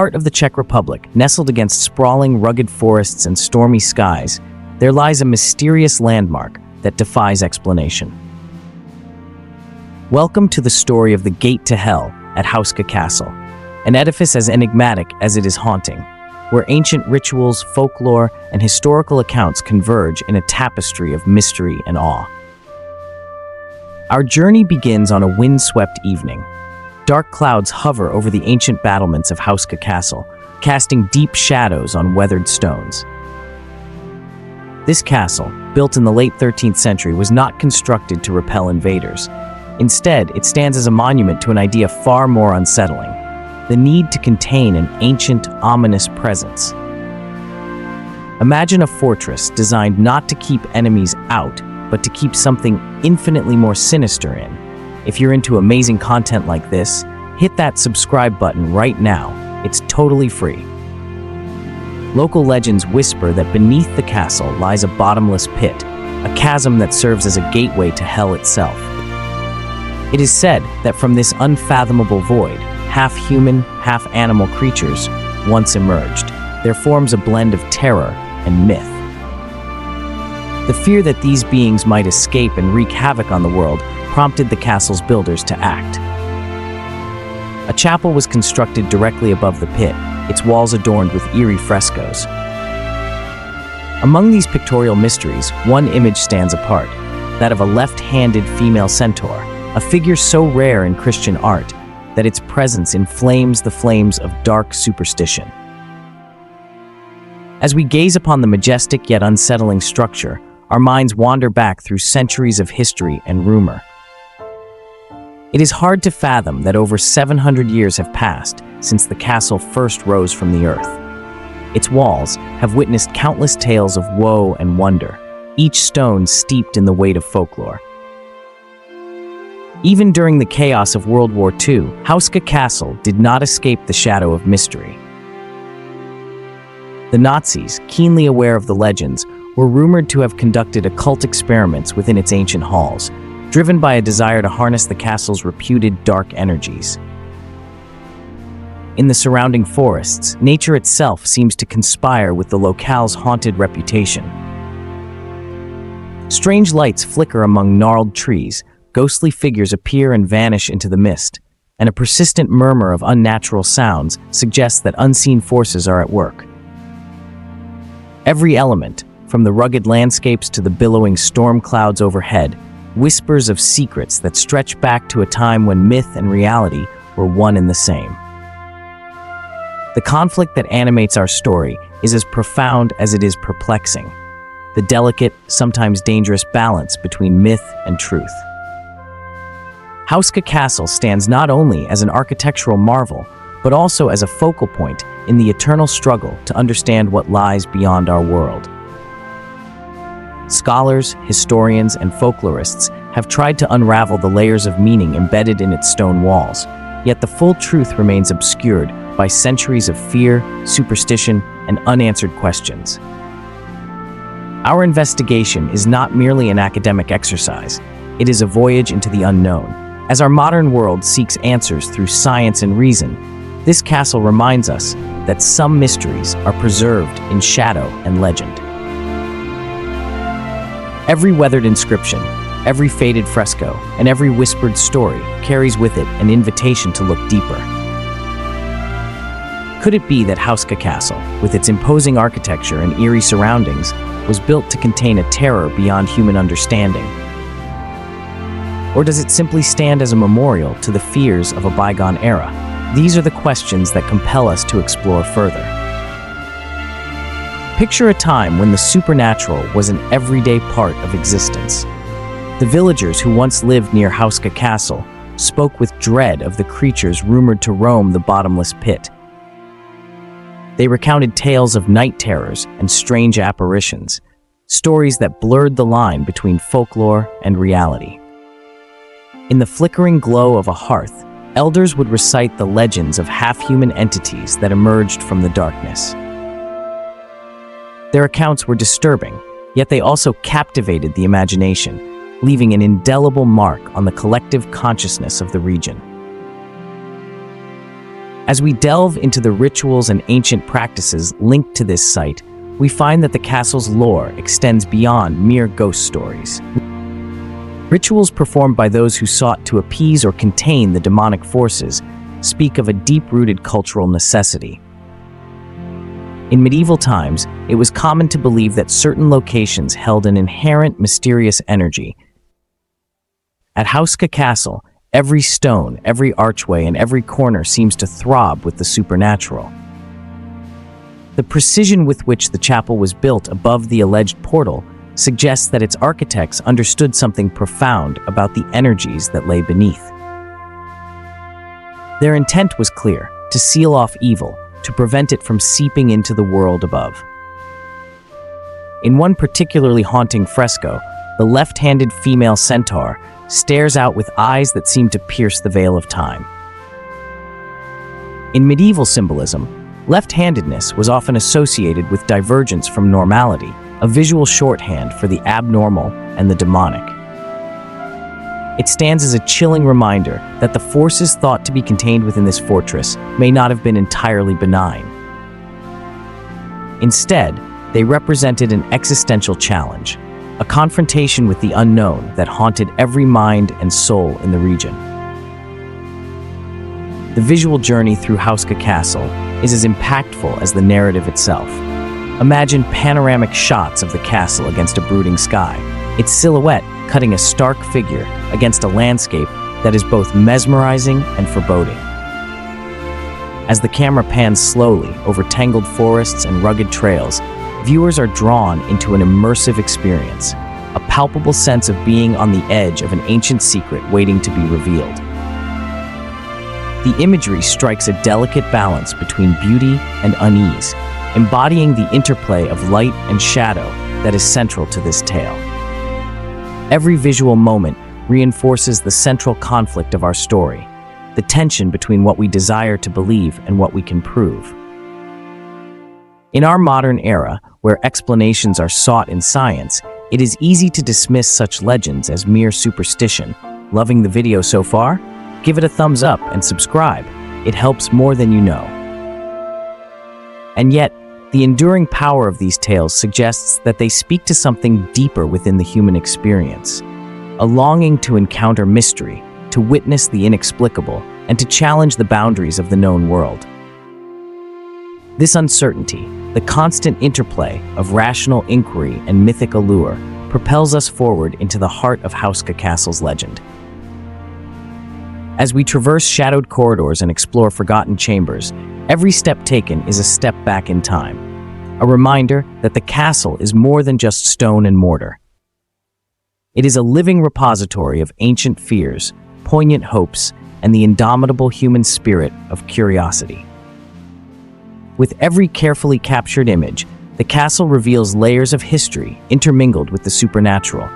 Heart of the Czech Republic, nestled against sprawling, rugged forests and stormy skies, there lies a mysterious landmark that defies explanation. Welcome to the story of the Gate to Hell at Hauska Castle, an edifice as enigmatic as it is haunting, where ancient rituals, folklore, and historical accounts converge in a tapestry of mystery and awe. Our journey begins on a windswept evening. Dark clouds hover over the ancient battlements of Hauska Castle, casting deep shadows on weathered stones. This castle, built in the late 13th century, was not constructed to repel invaders. Instead, it stands as a monument to an idea far more unsettling: the need to contain an ancient, ominous presence. Imagine a fortress designed not to keep enemies out, but to keep something infinitely more sinister in. If you're into amazing content like this, hit that subscribe button right now. It's totally free. Local legends whisper that beneath the castle lies a bottomless pit, a chasm that serves as a gateway to hell itself. It is said that from this unfathomable void, half-human, half-animal creatures once emerged. There forms a blend of terror and myth. The fear that these beings might escape and wreak havoc on the world prompted the castle's builders to act. A chapel was constructed directly above the pit, its walls adorned with eerie frescoes. Among these pictorial mysteries, one image stands apart, that of a left-handed female centaur, a figure so rare in Christian art that its presence inflames the flames of dark superstition. As we gaze upon the majestic yet unsettling structure, our minds wander back through centuries of history and rumor. It is hard to fathom that over 700 years have passed since the castle first rose from the earth. Its walls have witnessed countless tales of woe and wonder, each stone steeped in the weight of folklore. Even during the chaos of World War II, Hauska Castle did not escape the shadow of mystery. The Nazis, keenly aware of the legends, were rumored to have conducted occult experiments within its ancient halls, driven by a desire to harness the castle's reputed dark energies. In the surrounding forests, nature itself seems to conspire with the locale's haunted reputation. Strange lights flicker among gnarled trees, ghostly figures appear and vanish into the mist, and a persistent murmur of unnatural sounds suggests that unseen forces are at work. Every element, from the rugged landscapes to the billowing storm clouds overhead, whispers of secrets that stretch back to a time when myth and reality were one and the same. The conflict that animates our story is as profound as it is perplexing, the delicate, sometimes dangerous balance between myth and truth. Hauska Castle stands not only as an architectural marvel, but also as a focal point in the eternal struggle to understand what lies beyond our world. Scholars, historians, and folklorists have tried to unravel the layers of meaning embedded in its stone walls, yet the full truth remains obscured by centuries of fear, superstition, and unanswered questions. Our investigation is not merely an academic exercise, it is a voyage into the unknown. As our modern world seeks answers through science and reason, this castle reminds us that some mysteries are preserved in shadow and legend. Every weathered inscription, every faded fresco, and every whispered story carries with it an invitation to look deeper. Could it be that Hauska Castle, with its imposing architecture and eerie surroundings, was built to contain a terror beyond human understanding? Or does it simply stand as a memorial to the fears of a bygone era? These are the questions that compel us to explore further. Picture a time when the supernatural was an everyday part of existence. The villagers who once lived near Hauska Castle spoke with dread of the creatures rumored to roam the bottomless pit. They recounted tales of night terrors and strange apparitions, stories that blurred the line between folklore and reality. In the flickering glow of a hearth, elders would recite the legends of half-human entities that emerged from the darkness. Their accounts were disturbing, yet they also captivated the imagination, leaving an indelible mark on the collective consciousness of the region. As we delve into the rituals and ancient practices linked to this site, we find that the castle's lore extends beyond mere ghost stories. Rituals performed by those who sought to appease or contain the demonic forces speak of a deep-rooted cultural necessity. In medieval times, it was common to believe that certain locations held an inherent mysterious energy. At Hauska Castle, every stone, every archway, and every corner seems to throb with the supernatural. The precision with which the chapel was built above the alleged portal suggests that its architects understood something profound about the energies that lay beneath. Their intent was clear: to seal off evil, to prevent it from seeping into the world above. In one particularly haunting fresco, the left-handed female centaur stares out with eyes that seem to pierce the veil of time. In medieval symbolism, left-handedness was often associated with divergence from normality, a visual shorthand for the abnormal and the demonic. It stands as a chilling reminder that the forces thought to be contained within this fortress may not have been entirely benign. Instead, they represented an existential challenge, a confrontation with the unknown that haunted every mind and soul in the region. The visual journey through Hauska Castle is as impactful as the narrative itself. Imagine panoramic shots of the castle against a brooding sky, its silhouette cutting a stark figure against a landscape that is both mesmerizing and foreboding. As the camera pans slowly over tangled forests and rugged trails, viewers are drawn into an immersive experience, a palpable sense of being on the edge of an ancient secret waiting to be revealed. The imagery strikes a delicate balance between beauty and unease, embodying the interplay of light and shadow that is central to this tale. Every visual moment reinforces the central conflict of our story, the tension between what we desire to believe and what we can prove. In our modern era, where explanations are sought in science, it is easy to dismiss such legends as mere superstition. Loving the video so far? Give it a thumbs up and subscribe. It helps more than you know. And yet, the enduring power of these tales suggests that they speak to something deeper within the human experience, a longing to encounter mystery, to witness the inexplicable, and to challenge the boundaries of the known world. This uncertainty, the constant interplay of rational inquiry and mythic allure, propels us forward into the heart of Hauska Castle's legend. As we traverse shadowed corridors and explore forgotten chambers, every step taken is a step back in time, a reminder that the castle is more than just stone and mortar. It is a living repository of ancient fears, poignant hopes, and the indomitable human spirit of curiosity. With every carefully captured image, the castle reveals layers of history intermingled with the supernatural,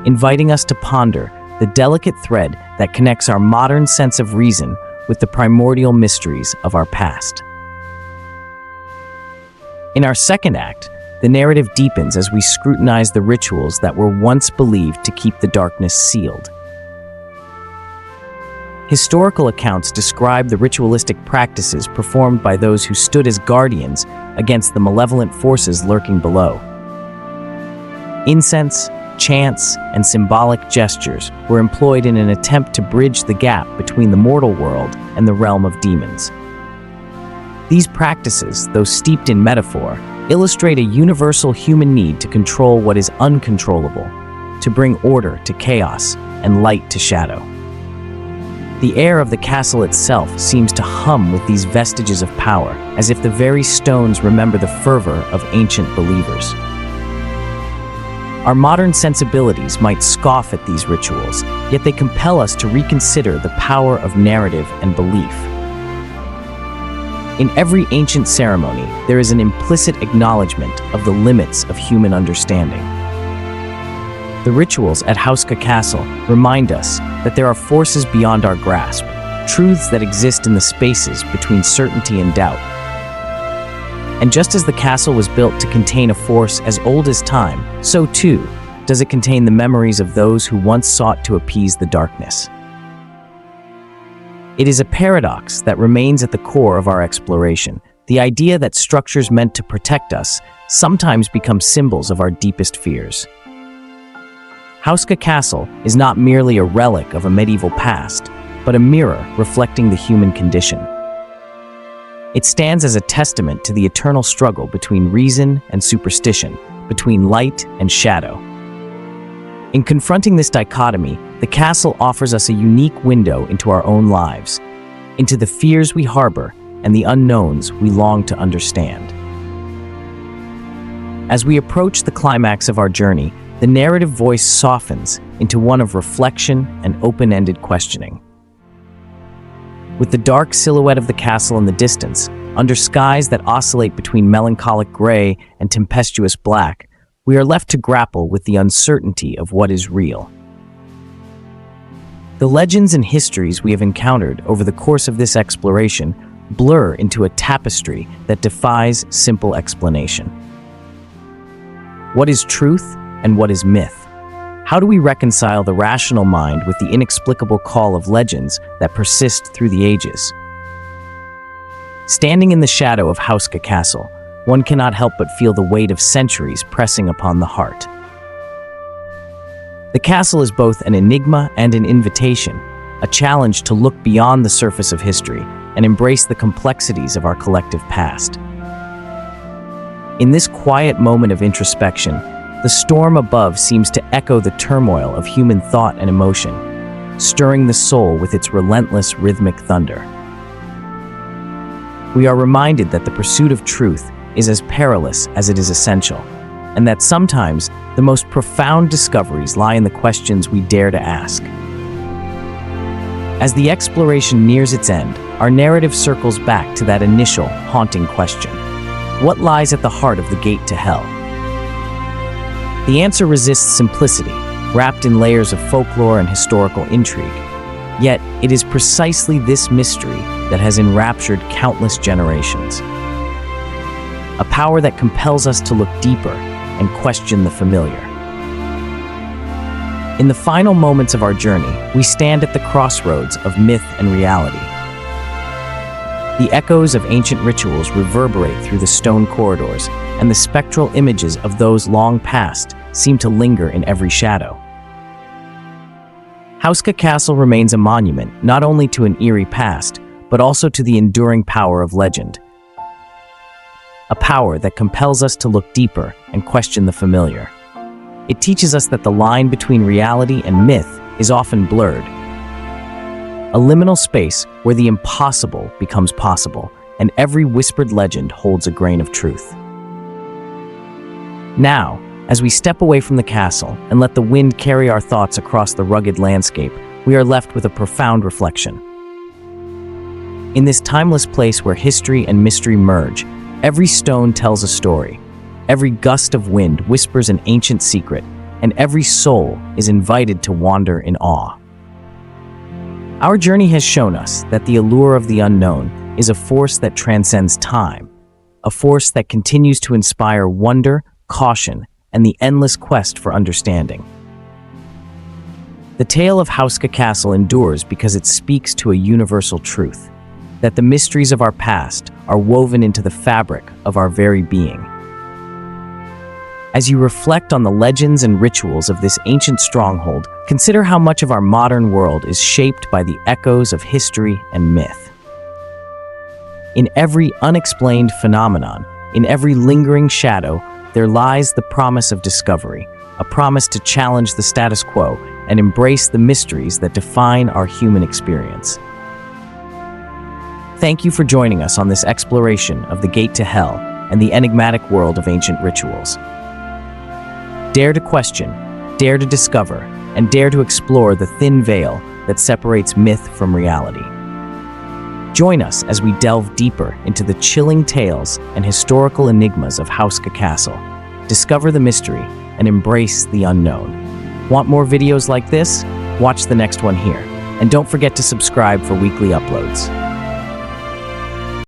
inviting us to ponder the delicate thread that connects our modern sense of reason with the primordial mysteries of our past. In our second act, the narrative deepens as we scrutinize the rituals that were once believed to keep the darkness sealed. Historical accounts describe the ritualistic practices performed by those who stood as guardians against the malevolent forces lurking below. Incense, chants, and symbolic gestures were employed in an attempt to bridge the gap between the mortal world and the realm of demons. These practices, though steeped in metaphor, illustrate a universal human need to control what is uncontrollable, to bring order to chaos and light to shadow. The air of the castle itself seems to hum with these vestiges of power, as if the very stones remember the fervor of ancient believers. Our modern sensibilities might scoff at these rituals, yet they compel us to reconsider the power of narrative and belief. In every ancient ceremony, there is an implicit acknowledgement of the limits of human understanding. The rituals at Hauska Castle remind us that there are forces beyond our grasp, truths that exist in the spaces between certainty and doubt. And just as the castle was built to contain a force as old as time, so too does it contain the memories of those who once sought to appease the darkness. It is a paradox that remains at the core of our exploration, the idea that structures meant to protect us sometimes become symbols of our deepest fears. Hauska Castle is not merely a relic of a medieval past, but a mirror reflecting the human condition. It stands as a testament to the eternal struggle between reason and superstition, between light and shadow. In confronting this dichotomy, the castle offers us a unique window into our own lives, into the fears we harbor and the unknowns we long to understand. As we approach the climax of our journey, the narrative voice softens into one of reflection and open-ended questioning. With the dark silhouette of the castle in the distance, under skies that oscillate between melancholic gray and tempestuous black, we are left to grapple with the uncertainty of what is real. The legends and histories we have encountered over the course of this exploration blur into a tapestry that defies simple explanation. What is truth and what is myth? How do we reconcile the rational mind with the inexplicable call of legends that persist through the ages? Standing in the shadow of Hauska Castle, one cannot help but feel the weight of centuries pressing upon the heart. The castle is both an enigma and an invitation, a challenge to look beyond the surface of history and embrace the complexities of our collective past. In this quiet moment of introspection, the storm above seems to echo the turmoil of human thought and emotion, stirring the soul with its relentless rhythmic thunder. We are reminded that the pursuit of truth is as perilous as it is essential, and that sometimes the most profound discoveries lie in the questions we dare to ask. As the exploration nears its end, our narrative circles back to that initial, haunting question. What lies at the heart of the gate to hell? The answer resists simplicity, wrapped in layers of folklore and historical intrigue. Yet, it is precisely this mystery that has enraptured countless generations. A power that compels us to look deeper and question the familiar. In the final moments of our journey, we stand at the crossroads of myth and reality. The echoes of ancient rituals reverberate through the stone corridors, and the spectral images of those long past seem to linger in every shadow. Hauska Castle remains a monument not only to an eerie past, but also to the enduring power of legend. A power that compels us to look deeper and question the familiar. It teaches us that the line between reality and myth is often blurred. A liminal space where the impossible becomes possible, and every whispered legend holds a grain of truth. Now, as we step away from the castle and let the wind carry our thoughts across the rugged landscape, we are left with a profound reflection. In this timeless place where history and mystery merge, every stone tells a story, every gust of wind whispers an ancient secret, and every soul is invited to wander in awe. Our journey has shown us that the allure of the unknown is a force that transcends time, a force that continues to inspire wonder, caution, and the endless quest for understanding. The tale of Hauska Castle endures because it speaks to a universal truth, that the mysteries of our past are woven into the fabric of our very being. As you reflect on the legends and rituals of this ancient stronghold, consider how much of our modern world is shaped by the echoes of history and myth. In every unexplained phenomenon, in every lingering shadow, there lies the promise of discovery, a promise to challenge the status quo and embrace the mysteries that define our human experience. Thank you for joining us on this exploration of the gate to hell and the enigmatic world of ancient rituals. Dare to question, dare to discover, and dare to explore the thin veil that separates myth from reality. Join us as we delve deeper into the chilling tales and historical enigmas of Hauska Castle. Discover the mystery and embrace the unknown. Want more videos like this? Watch the next one here. And don't forget to subscribe for weekly uploads.